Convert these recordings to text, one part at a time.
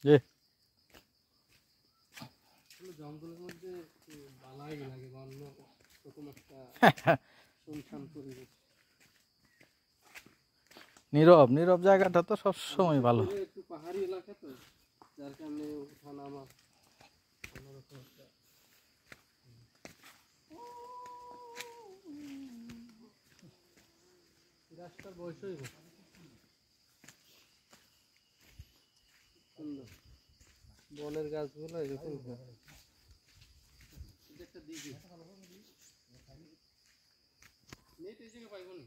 যে জঙ্গলের মধ্যে ভালোই লাগে অন্য রকম একটা শুনশান পরিবেশ। নীরব নীরব জায়গাটা তো সবসময় ভালো। একটু পাহাড়ি এলাকা তো, যার কারণে ওঠা নামা অন্যরকম একটা। গাছটার বয়সই সুন্দর, বনের গাছগুলো এরকম একটা দিকে নেট এই জায়গায় পাইব না।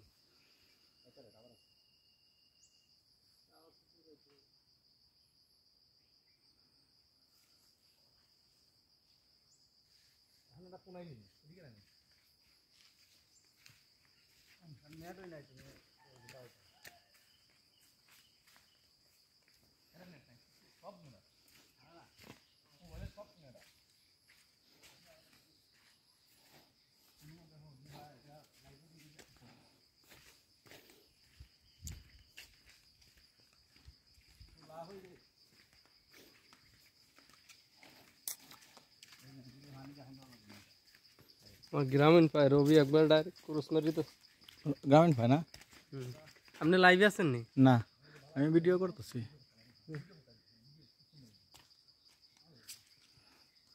গ্রামীণ পায় রবি একবার ডাইরেক্ট ক্রস মারি তো। গ্রামীণ পায় না? আপনি লাইভে আছেন নি? না, আমি ভিডিও করতেছি।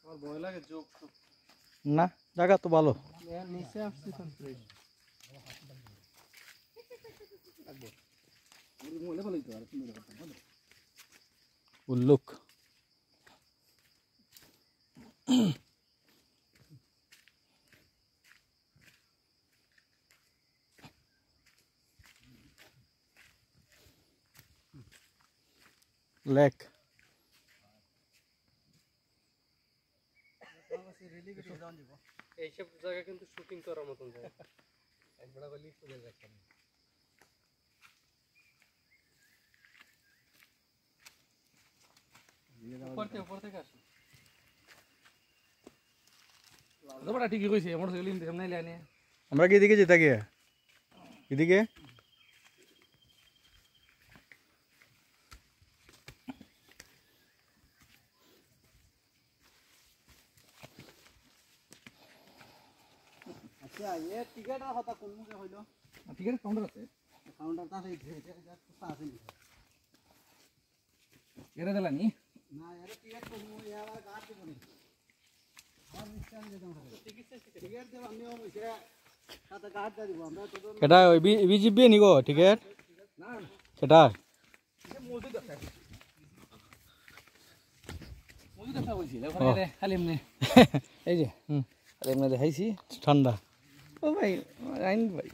আমার ভয় লাগে যোগ না, জায়গা তো ভালো। নিচে আসছি তো ফ্রেশ উল্লুক লেক এইসব জায়গা কিন্তু শুটিং করার মতন জায়গা। একবার আবার লিফট হয়ে যাচ্ছে উপর থেকে আসে। ঠিকই কইছে, মোটরসাইকেল ইনতে সামনে লাইনে আমরা কি এদিকে যেতে গিয়ে এদিকে আচ্ছা ये टिकट होता কোন মুখে হইলো? টিকেট কাউন্টার আছে, কাউন্টার তা আছে আছে নি এরা দিলানি না यार टिकट কোন মুখে यार গাড় দিব নি আর নিশ্চয় যেতে হবে। টিকট দেব আমি ওইটা সাথে গাড় দিব আমরা তো। কেটা ওই বিজিবি নিগো টিকেট না কেটা মসজিদ আছে, মসজিদ আছে বলছি ওখানে খালি এমনি এই যে খালি এমনি দেখাইছি ঠান্ডা। ও ভাই আইন ভাই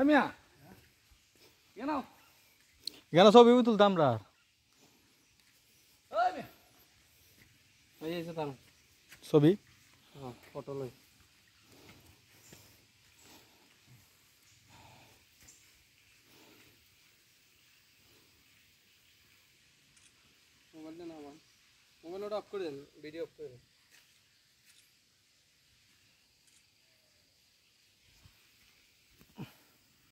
মিয়া কেন এখানে ছবি তুলতাম আমরা। এই যে তার ছবি ফটো লই মোবাইলটা না আমার মোবাইল ওটা অফ করে দেন, ভিডিও অফ করে দেন।